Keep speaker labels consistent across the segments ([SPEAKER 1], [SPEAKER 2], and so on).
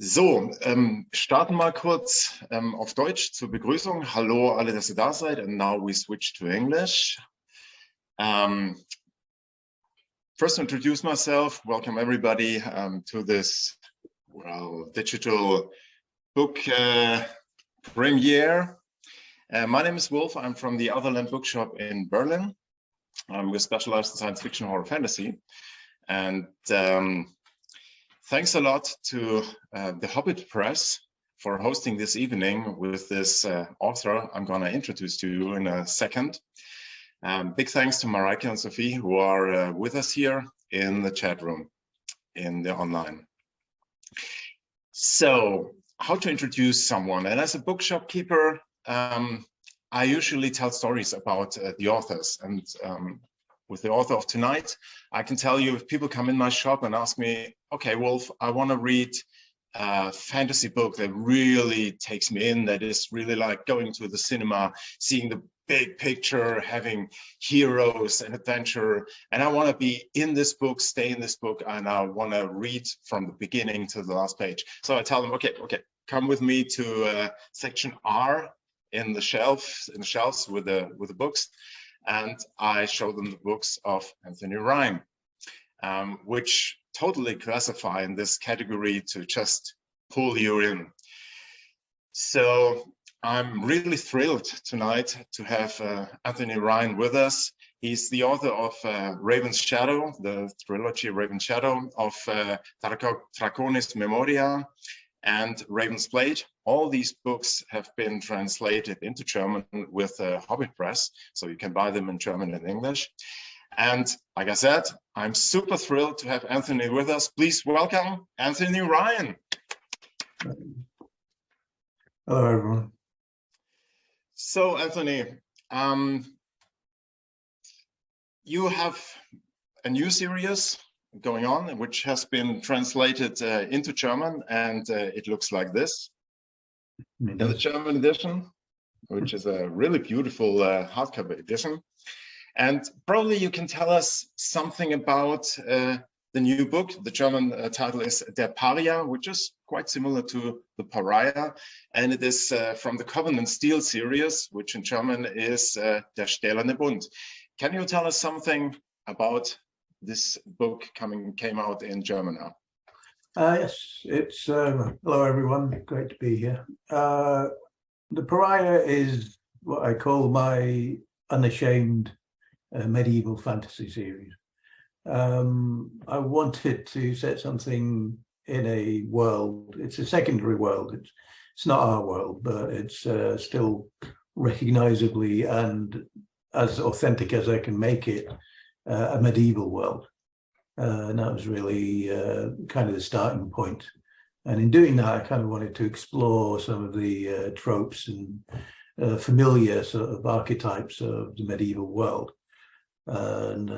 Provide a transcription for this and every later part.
[SPEAKER 1] So, starten mal kurz auf Deutsch zur Begrüßung. Hallo alle, dass ihr da seid. And now we switch to English. First, introduce myself. Welcome everybody to this digital book premiere. My name is Wolf. I'm from the Otherland bookshop in Berlin. We're specialized in science fiction, horror, fantasy. And thanks a lot to the Hobbit Presse for hosting this evening with this author I'm going to introduce to you in a second. Big thanks to Mareike and Sophie, who are with us here in the chat room, in the online. So, how to introduce someone? And as a bookshop keeper, I usually tell stories about the authors. And with the author of tonight, I can tell you if people come in my shop and ask me, okay, Wolf, I want to read a fantasy book that really takes me in, that is really like going to the cinema, seeing the big picture, having heroes and adventure, and I want to be in this book, stay in this book, and I want to read from the beginning to the last page. So I tell them, okay, come with me to section R in the shelves with the books. And I show them the books of Anthony Ryan, which totally classify in this category to just pull you in. So I'm really thrilled tonight to have Anthony Ryan with us. He's the author of Raven's Shadow, the trilogy Raven's Shadow, of Draconis Memoria, and Raven's Blade. All these books have been translated into German with Hobbit Presse, so you can buy them in German and English. And like I said, I'm super thrilled to have Anthony with us. Please welcome Anthony Ryan.
[SPEAKER 2] Hello, everyone.
[SPEAKER 1] So, Anthony, you have a new series going on, which has been translated into German, and it looks like this in the German edition, which is a really beautiful hardcover edition. And probably you can tell us something about the new book. The German title is Der Paria, which is quite similar to the Paria, and it is from the Covenant Steel series, which in German is Der Stählerne Bund. Can you tell us something about this book came out in German now?
[SPEAKER 2] Yes, it's hello everyone, great to be here. The Paria is what I call my unashamed medieval fantasy series. I wanted to set something in a world. It's a secondary world. It's not our world, but it's still recognizably and as authentic as I can make it, a medieval world. And that was really kind of the starting point. And in doing that, I kind of wanted to explore some of the tropes and familiar sort of archetypes of the medieval world. And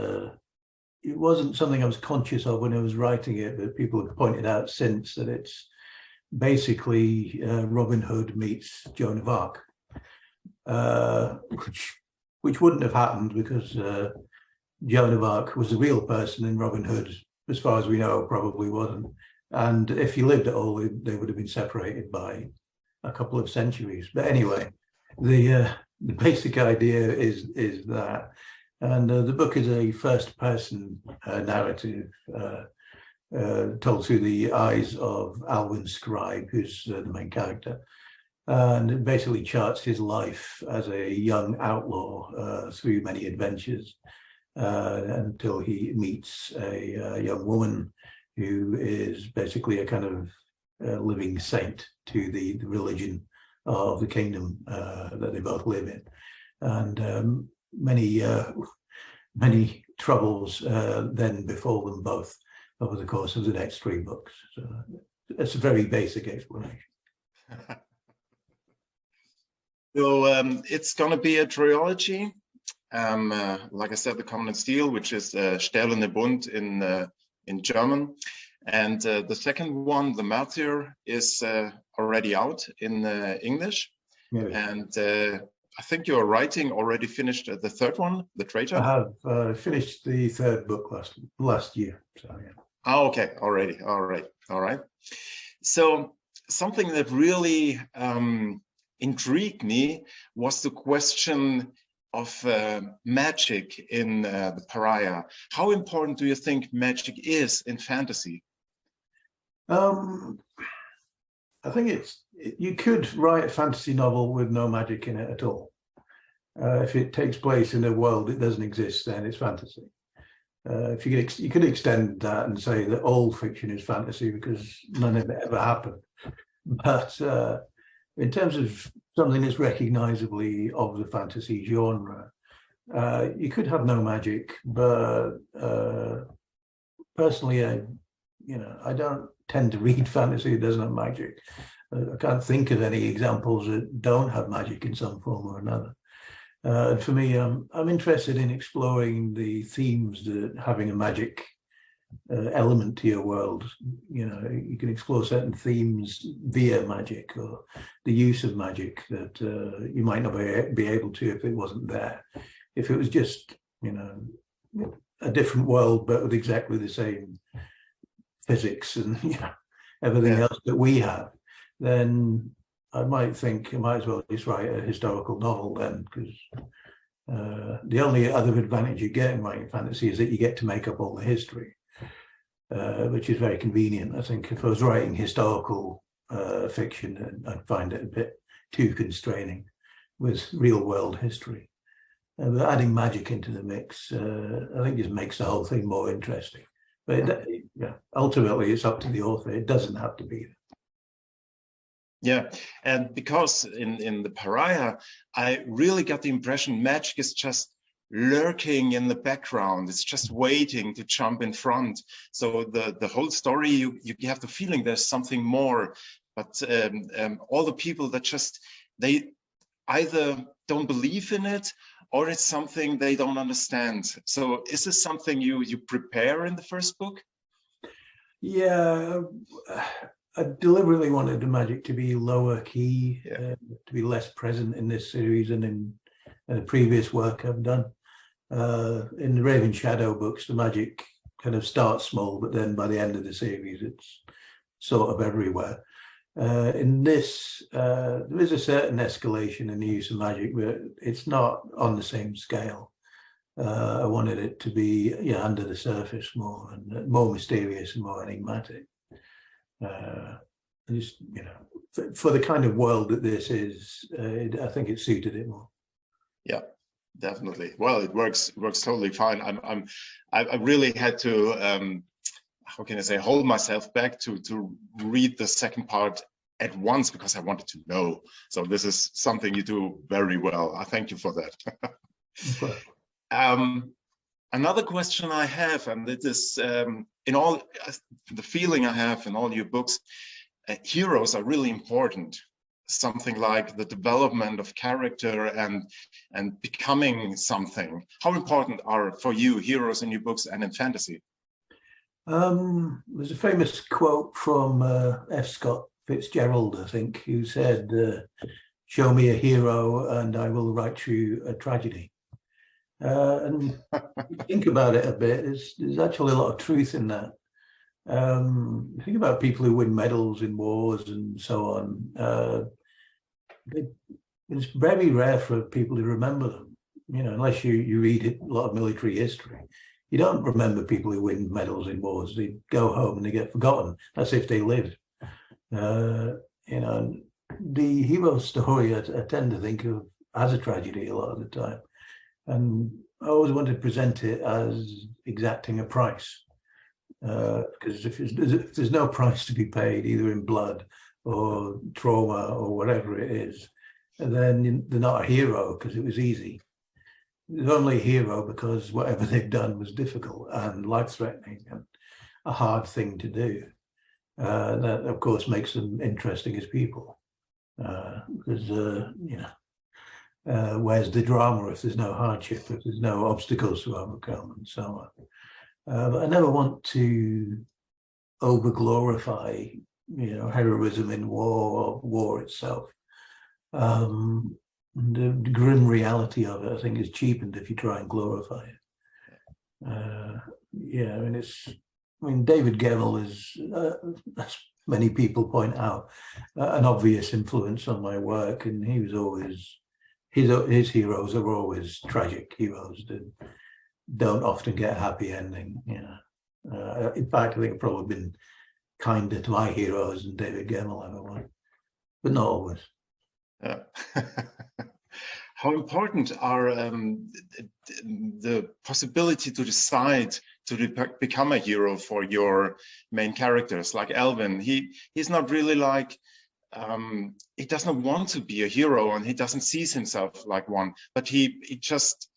[SPEAKER 2] it wasn't something I was conscious of when I was writing it, but people have pointed out since that it's basically Robin Hood meets Joan of Arc, which wouldn't have happened because Joan of Arc was a real person and Robin Hood, as far as we know, probably wasn't. And if he lived at all, they would have been separated by a couple of centuries. But anyway, the basic idea is that. And the book is a first-person narrative told through the eyes of Alvin Scribe, who's the main character. And it basically charts his life as a young outlaw through many adventures until he meets a young woman who is basically a kind of living saint to the religion of the kingdom that they both live in. And many troubles then befall them both over the course of the next 3 books. So it's a very basic explanation.
[SPEAKER 1] So it's going to be a trilogy. Like I said, the Covenant Steel, which is Stählerne Bund in German. And the second one, The Martyr, is already out in English. Yeah. And I think your writing already finished the third one, The Traitor.
[SPEAKER 2] I have finished the 3rd book last year. So yeah.
[SPEAKER 1] Oh, okay, already. All right. So something that really intrigued me was the question of magic in the Paria. How important do you think magic is in fantasy?
[SPEAKER 2] I think you could write a fantasy novel with no magic in it at all. If it takes place in a world that doesn't exist, then it's fantasy. If you could extend that and say that all fiction is fantasy because none of it ever happened. But in terms of something that's recognizably of the fantasy genre, you could have no magic. But personally, I don't tend to read fantasy that doesn't have magic. I can't think of any examples that don't have magic in some form or another. For me, I'm interested in exploring the themes that having a magic element to your world. You can explore certain themes via magic or the use of magic that you might not be able to if it wasn't there. If it was just, a different world, but with exactly the same physics and everything else that we have, then I might think I might as well just write a historical novel then, because the only other advantage you get in writing fantasy is that you get to make up all the history, which is very convenient. I think if I was writing historical fiction, I'd find it a bit too constraining with real world history. But adding magic into the mix, I think just makes the whole thing more interesting. But ultimately, it's up to the author. It doesn't have to be.
[SPEAKER 1] Yeah, and because in the Paria, I really got the impression magic is just lurking in the background. It's just waiting to jump in front. So the whole story, you have the feeling there's something more. But all the people that they either don't believe in it or it's something they don't understand. So is this something you prepare in the first book?
[SPEAKER 2] Yeah. I deliberately wanted the magic to be lower key, to be less present in this series and in the previous work I've done. In the Raven Shadow books, the magic kind of starts small, but then by the end of the series, it's sort of everywhere. In this, there is a certain escalation in the use of magic, but it's not on the same scale. I wanted it to be under the surface more and more mysterious and more enigmatic. Just for the kind of world that this is, I think it suited it more.
[SPEAKER 1] Yeah, definitely. Well, it works totally fine. I really had to how can I say, hold myself back to read the second part at once because I wanted to know. So this is something you do very well. I thank you for that. Another question I have, and it is in all the feeling I have in all your books, heroes are really important. Something like the development of character and becoming something. How important are for you heroes in your books and in fantasy?
[SPEAKER 2] There's a famous quote from F. Scott Fitzgerald, I think, who said, "Show me a hero and I will write you a tragedy." And think about it a bit, there's actually a lot of truth in that. Think about people who win medals in wars and so on. It's very rare for people to remember them, unless you read a lot of military history. You don't remember people who win medals in wars. They go home and they get forgotten. That's if they live. The hero story I tend to think of as a tragedy a lot of the time. And I always wanted to present it as exacting a price. Because if there's no price to be paid, either in blood or trauma or whatever it is, then they're not a hero because it was easy. They're only a hero because whatever they've done was difficult and life-threatening and a hard thing to do. That, of course, makes them interesting as people. Because, where's the drama if there's no hardship, if there's no obstacles to overcome and so on. But I never want to over-glorify, heroism in war or war itself. The grim reality of it, I think, is cheapened if you try and glorify it. David Gemmell is many people point out, an obvious influence on my work, and he was always, his heroes are always tragic heroes that don't often get a happy ending. In fact, I think I've probably been kinder to my heroes than David Gemmell ever was, but not always.
[SPEAKER 1] How important are the possibility to decide to become a hero for your main characters? Like Alvin, he's not really like, he doesn't want to be a hero, and he doesn't see himself like one, but he just,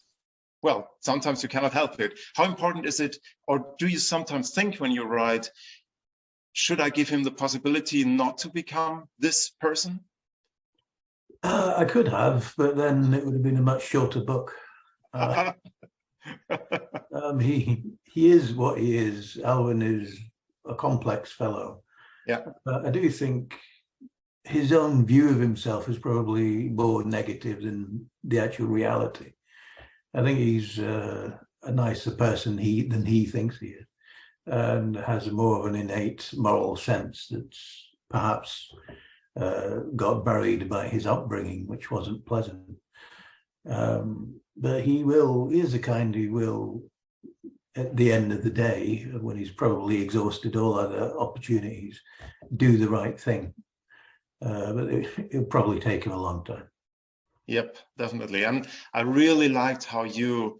[SPEAKER 1] well, sometimes you cannot help it. How important is it, or do you sometimes think when you write, should I give him the possibility not to become this person?
[SPEAKER 2] I could have, but then it would have been a much shorter book. He is what he is. Alvin is a complex fellow.
[SPEAKER 1] Yeah.
[SPEAKER 2] I do think his own view of himself is probably more negative than the actual reality. I think he's a nicer person than he thinks he is, and has more of an innate moral sense that's perhaps got buried by his upbringing, which wasn't pleasant. But he is the kind who will, at the end of the day, when he's probably exhausted all other opportunities, do the right thing. But it'll probably take him a long time.
[SPEAKER 1] Yep, definitely. And I really liked how you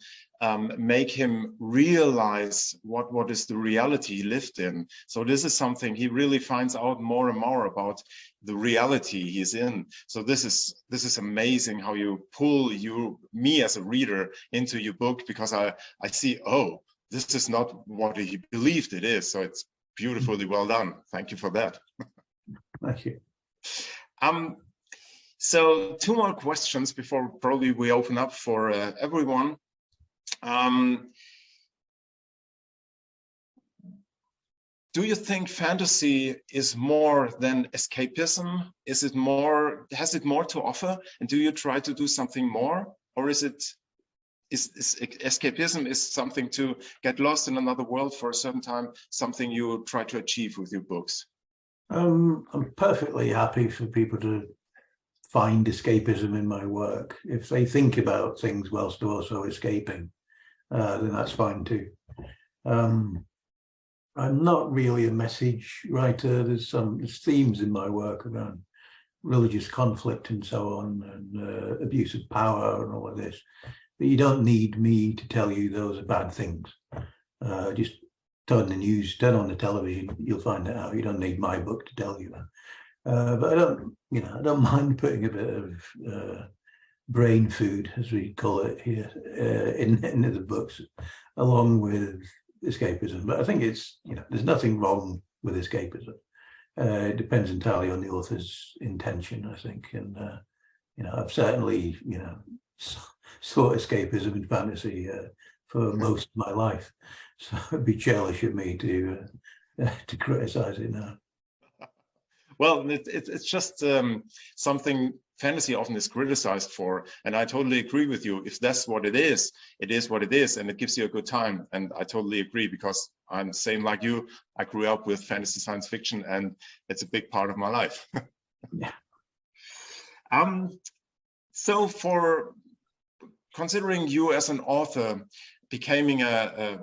[SPEAKER 1] make him realize what is the reality he lived in. So this is something he really finds out more and more about, the reality he's in. So this is amazing how you pull me as a reader into your book, because I see, oh, this is not what he believed it is. So it's beautifully well done. Thank you for that.
[SPEAKER 2] Thank you.
[SPEAKER 1] So 2 more questions before probably we open up for everyone. Do you think fantasy is more than escapism? Has it more to offer? And do you try to do something more? Or is escapism is something to get lost in another world for a certain time, something you try to achieve with your books?
[SPEAKER 2] I'm perfectly happy for people to find escapism in my work. If they think about things whilst also escaping, then that's fine too. I'm not really a message writer. There's themes in my work around religious conflict and so on, and abuse of power and all of this. But you don't need me to tell you those are bad things. Just turn the news, turn on the television, you'll find it out. You don't need my book to tell you that. But I don't mind putting a bit of brain food, as we call it here, into the books, along with escapism. But I think it's, there's nothing wrong with escapism. It depends entirely on the author's intention, I think. And I've certainly sought escapism in fantasy for most of my life. So it'd be churlish of me to criticize it now.
[SPEAKER 1] Well, it's just something fantasy often is criticized for, and I totally agree with you. If that's what it is what it is, and it gives you a good time. And I totally agree, because I'm the same like you. I grew up with fantasy science fiction, and it's a big part of my life.
[SPEAKER 2] Yeah.
[SPEAKER 1] So for considering you as an author, becoming a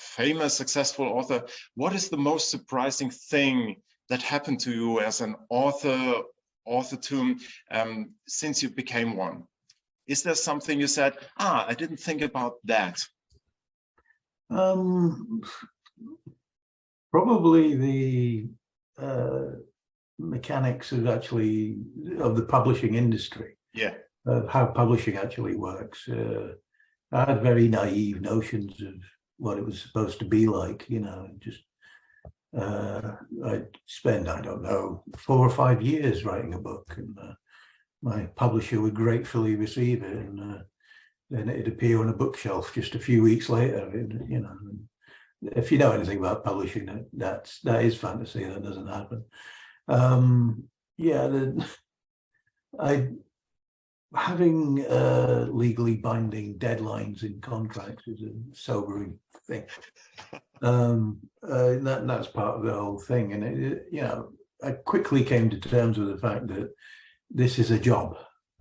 [SPEAKER 1] famous, successful author, what is the most surprising thing that happened to you as an author since you became one? Is there something you said, I didn't think about that?
[SPEAKER 2] Probably the mechanics of the publishing industry.
[SPEAKER 1] Yeah.
[SPEAKER 2] Of how publishing actually works. I had very naive notions of what it was supposed to be like, just I'd spend, I don't know, 4 or 5 years writing a book, and my publisher would gratefully receive it, and then it'd appear on a bookshelf just a few weeks later. If you know anything about publishing, that is fantasy. That doesn't happen. Having legally binding deadlines in contracts is a sobering thing. That's part of the whole thing. And you know, I quickly came to terms with the fact that this is a job.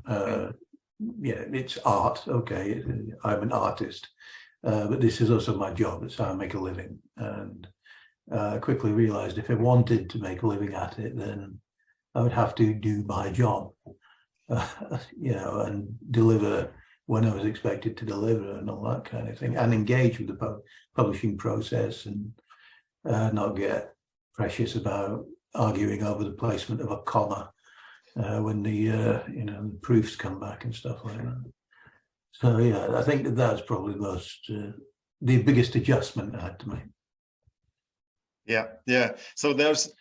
[SPEAKER 2] Yeah, it's art. Okay, I'm an artist, but this is also my job. It's how I make a living. And I quickly realized if I wanted to make a living at it, then I would have to do my job, you know, and deliver when I was expected to deliver and all that kind of thing, and engage with the publishing process, and not get precious about arguing over the placement of a comma when the you know, the proofs come back and stuff like that. So yeah, I think that's probably the biggest adjustment I had to make.
[SPEAKER 1] Yeah. So there's,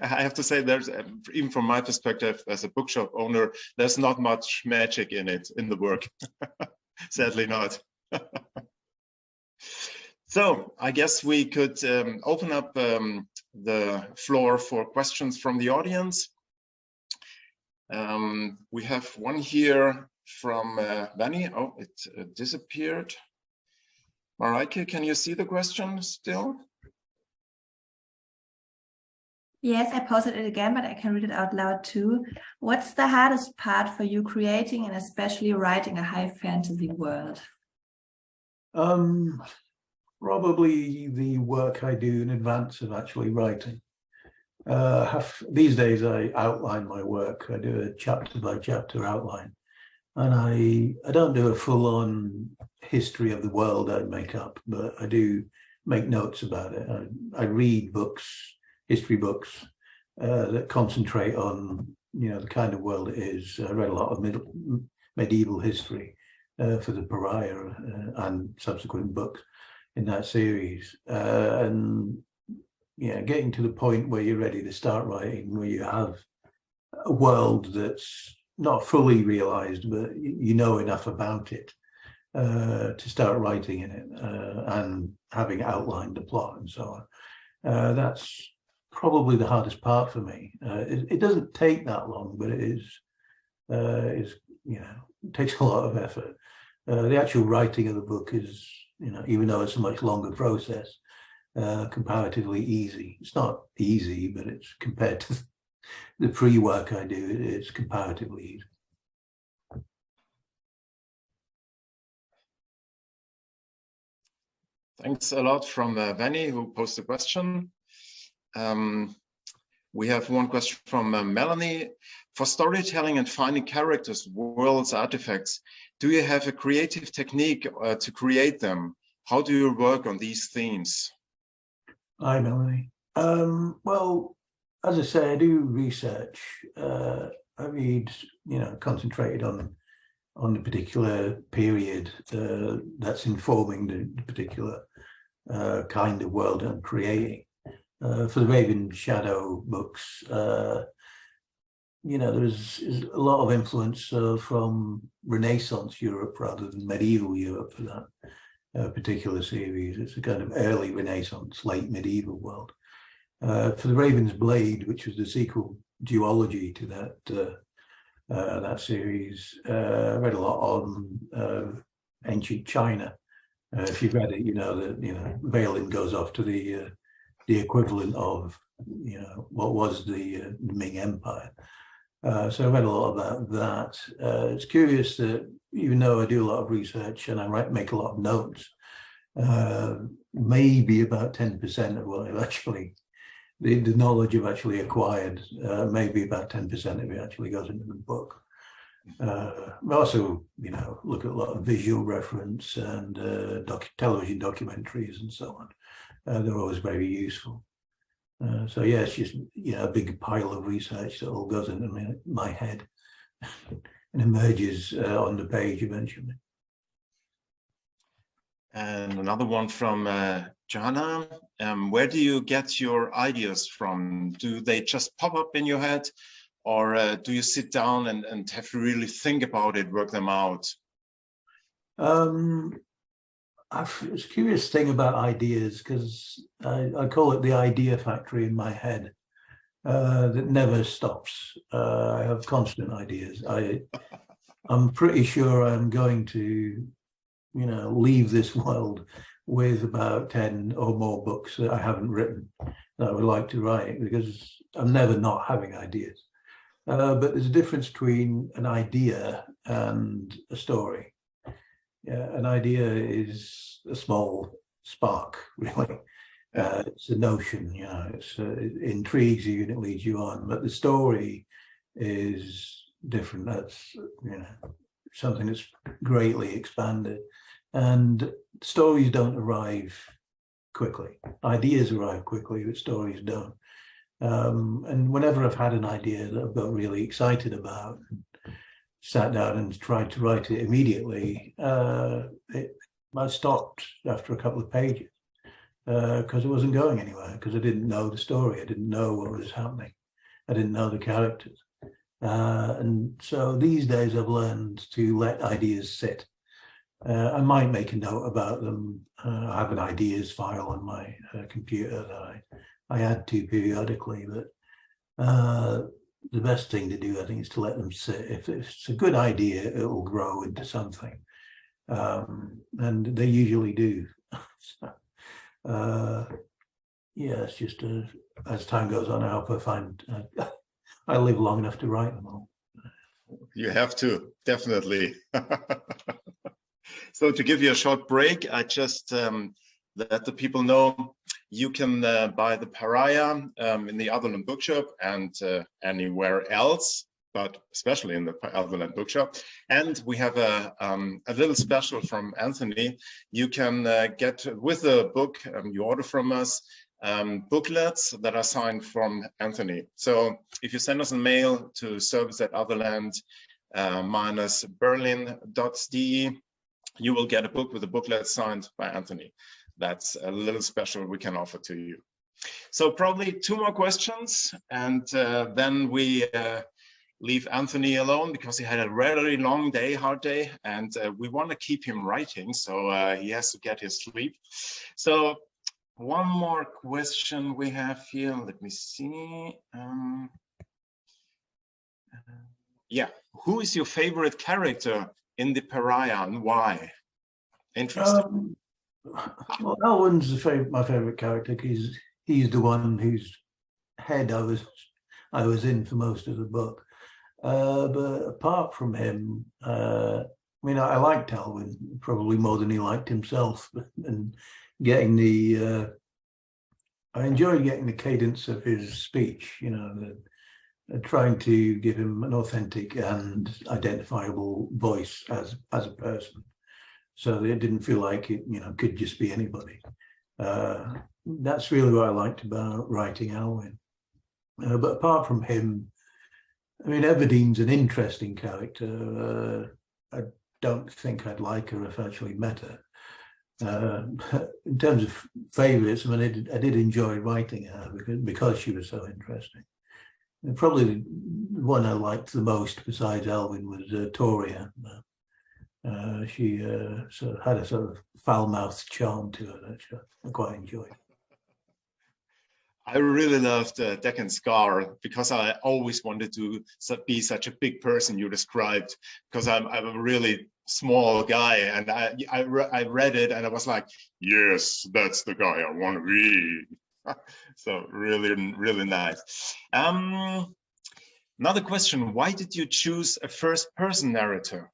[SPEAKER 1] I have to say, there's, even from my perspective as a bookshop owner, there's not much magic in it, in the work. Sadly not. So I guess we could open up the floor for questions from the audience. We have one here from Vanny. Oh, it disappeared. Mareike, can you see the question still?
[SPEAKER 3] Yes, I posted it again, but I can read it out loud too. What's the hardest part for you creating and especially writing a high fantasy world?
[SPEAKER 2] Probably the work I do in advance of actually writing. These days I outline my work. I do a chapter by chapter outline, and I don't do a full-on history of the world I make up, but I do make notes about it. I read books, history books that concentrate on, you know, the kind of world it is. I read a lot of medieval history for the Paria and subsequent books in that series, and yeah, getting to the point where you're ready to start writing, where you have a world that's not fully realized, but you know enough about it to start writing in it, and having outlined the plot and so on. That's probably the hardest part for me. It doesn't take that long, but it is you know, it takes a lot of effort. The actual writing of the book is, you know, even though it's a much longer process, comparatively easy. It's not easy, but it's, compared to the pre-work I do, it's comparatively easy.
[SPEAKER 1] Thanks a lot from Vanny, who posted a question. We have one question from Melanie. For storytelling and finding characters, worlds, artifacts, do you have a creative technique to create them? How do you work on these themes?
[SPEAKER 2] Hi, Melanie. Well, as I say, I do research. I read, you know, concentrated on the particular period that's informing the particular kind of world I'm creating. For the Raven Shadow books, you know, there's a lot of influence from Renaissance Europe rather than medieval Europe for that particular series. It's a kind of early Renaissance, late medieval world. For the Raven's Blade, which was the sequel duology to that series, I read a lot on ancient China. If you've read it, you know that, you know, Valen goes off to the equivalent of, you know, what was the Ming Empire. So I read a lot about that. It's curious that even though I do a lot of research and I make a lot of notes, maybe about 10% of what I've actually, the knowledge I've actually acquired, maybe about 10% of it actually goes into the book. I also, you know, look at a lot of visual reference and television documentaries and so on. They're always very useful. So yeah, it's just, you know, a big pile of research that all goes into my head and emerges on the page eventually.
[SPEAKER 1] And another one from Johanna. Where do you get your ideas from? Do they just pop up in your head, or do you sit down and have to really think about it, work them out?
[SPEAKER 2] It's a curious thing about ideas, because I call it the idea factory in my head that never stops. I have constant ideas. I'm pretty sure I'm going to, you know, leave this world with about 10 or more books that I haven't written that I would like to write, because I'm never not having ideas. But there's a difference between an idea and a story. Yeah, an idea is a small spark, really. It's a notion, you know, it intrigues you and it leads you on. But the story is different. That's, you know, something that's greatly expanded. And stories don't arrive quickly. Ideas arrive quickly, but stories don't. And whenever I've had an idea that I've got really excited about, sat down and tried to write it immediately, I stopped after a couple of pages because it wasn't going anywhere, because I didn't know the story. I didn't know what was happening. I didn't know the characters. And so these days I've learned to let ideas sit. I might make a note about them. I have an ideas file on my computer that I add to periodically, but the best thing to do, I think, is to let them sit. If it's a good idea, it will grow into something, and they usually do. Yeah, it's just as time goes on, I hope I find I live long enough to write them all.
[SPEAKER 1] You have to, definitely. So to give you a short break, I just let the people know you can buy the Paria in the Otherland bookshop and anywhere else, but especially in the Otherland bookshop. And we have a little special from Anthony. You can get with the book you order from us booklets that are signed from Anthony. So if you send us a mail to service@otherland-berlin.de, you will get a book with a booklet signed by Anthony. That's a little special we can offer to you. So probably 2 more questions, and then we leave Anthony alone, because he had a really long day, hard day, and we want to keep him writing, so he has to get his sleep. So one more question we have here. Let me see. Yeah, who is your favorite character in the Paria and why? Interesting.
[SPEAKER 2] Well, Alvin's my favorite character, because he's the one whose head I was in for most of the book. But apart from him, I mean, I liked Alvin probably more than he liked himself, and getting I enjoyed getting the cadence of his speech, you know, trying to give him an authentic and identifiable voice as a person, so that it didn't feel like it, you know, could just be anybody. That's really what I liked about writing Alvin. But apart from him, I mean, Everdene's an interesting character. I don't think I'd like her if I actually met her. In terms of favourites, I mean, I did enjoy writing her because she was so interesting. And probably the one I liked the most besides Alvin was Toria. She sort of had a sort of foul-mouthed charm to her that I quite enjoyed.
[SPEAKER 1] I really loved Deck and Scar, because I always wanted to be such a big person you described, because I'm a really small guy, and I read it and I was like, yes, that's the guy I want to be. So really, really nice. Another question, why did you choose a first-person narrator?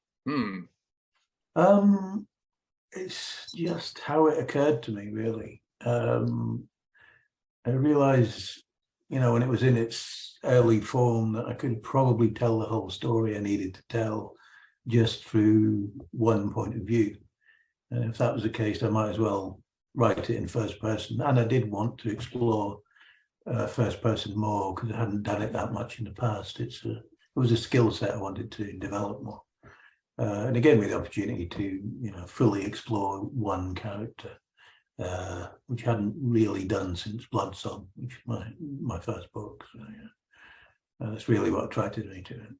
[SPEAKER 2] It's just how it occurred to me, really. I realized, you know, when it was in its early form, that I could probably tell the whole story I needed to tell just through one point of view. And if that was the case, I might as well write it in first person. And I did want to explore first person more, because I hadn't done it that much in the past. It was a skill set I wanted to develop more. And it gave me the opportunity to, you know, fully explore one character, which I hadn't really done since Bloodsong, which is my first book. So yeah, that's really what attracted me to it.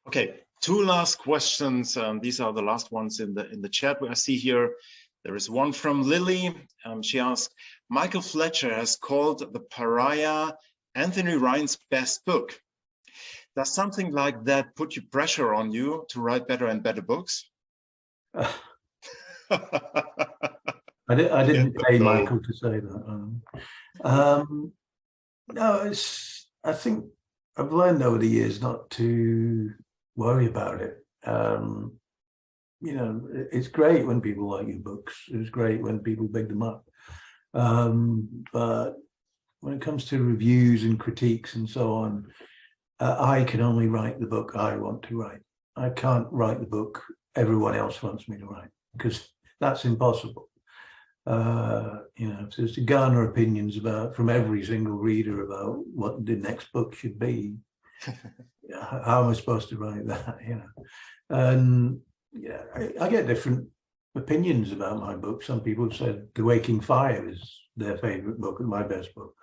[SPEAKER 1] Okay, 2 last questions. These are the last ones in the chat I see here. There is one from Lily. She asked, Michael Fletcher has called the Paria Anthony Ryan's best book. Does something like that put pressure on you to write better and better books?
[SPEAKER 2] I didn't pay Michael to say that. No, I think I've learned over the years not to worry about it. You know, it's great when people like your books. It's great when people big them up. But when it comes to reviews and critiques and so on, I can only write the book I want to write. I can't write the book everyone else wants me to write, because that's impossible. You know, so to garner opinions from every single reader about what the next book should be. How am I supposed to write that? You know, and yeah, I get different opinions about my book. Some people have said The Waking Fire is their favorite book and my best book.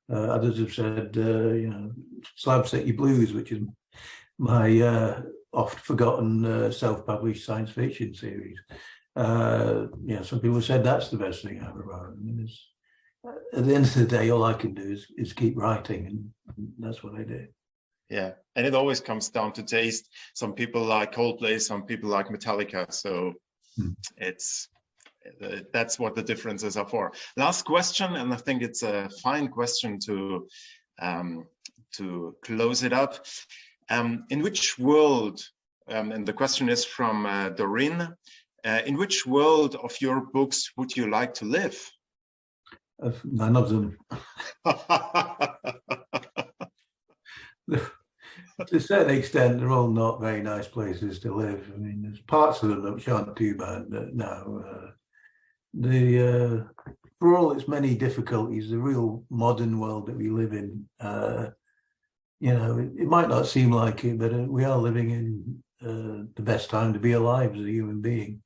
[SPEAKER 2] Others have said, you know, Slab City Blues, which is my oft forgotten self-published science fiction series. Yeah, some people said that's the best thing I ever wrote. I mean, at the end of the day, all I can do is keep writing, and that's what I do.
[SPEAKER 1] Yeah, and it always comes down to taste. Some people like Coldplay, some people like Metallica. So that's what the differences are for. Last question, and I think it's a fine question to close it up. In which world, and the question is from Doreen, in which world of your books would you like to live?
[SPEAKER 2] None of them. To a certain extent, they're all not very nice places to live. I mean, there's parts of them which aren't too bad, but no. For all its many difficulties, the real modern world that we live in, you know, it might not seem like it, but we are living in the best time to be alive as a human being.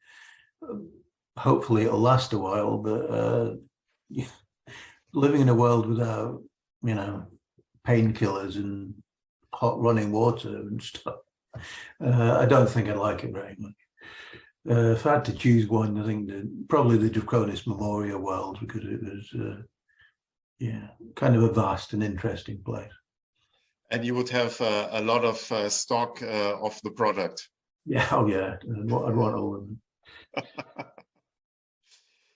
[SPEAKER 2] Hopefully it'll last a while, but living in a world without, you know, painkillers and hot running water and stuff, I don't think I'd like it very much. If I had to choose one, I think probably the Draconis Memoria world, because it was, yeah, kind of a vast and interesting place.
[SPEAKER 1] And you would have a lot of stock of the product.
[SPEAKER 2] Yeah, oh yeah, I'd want all of them.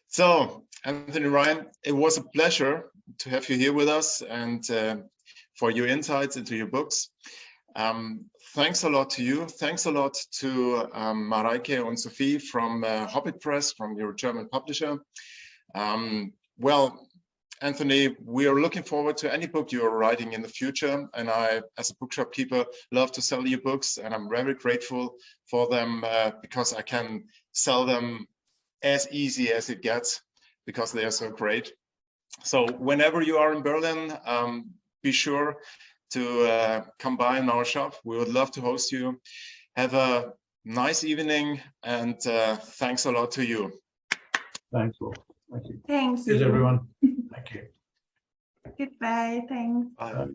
[SPEAKER 1] So, Anthony Ryan, it was a pleasure to have you here with us and for your insights into your books. Thanks a lot to you. Thanks a lot to Mareike and Sophie from Hobbit Presse, from your German publisher. Well, Anthony, we are looking forward to any book you are writing in the future. And I, as a bookshop keeper, love to sell your books. And I'm very grateful for them because I can sell them as easy as it gets because they are so great. So whenever you are in Berlin, be sure to come by in our shop. We would love to host you. Have a nice evening, and thanks a lot to you.
[SPEAKER 2] Thanks, Wolf. Thank you.
[SPEAKER 3] Thanks.
[SPEAKER 2] Cheers, everyone. Thank you.
[SPEAKER 3] Goodbye. Thanks.
[SPEAKER 1] Bye.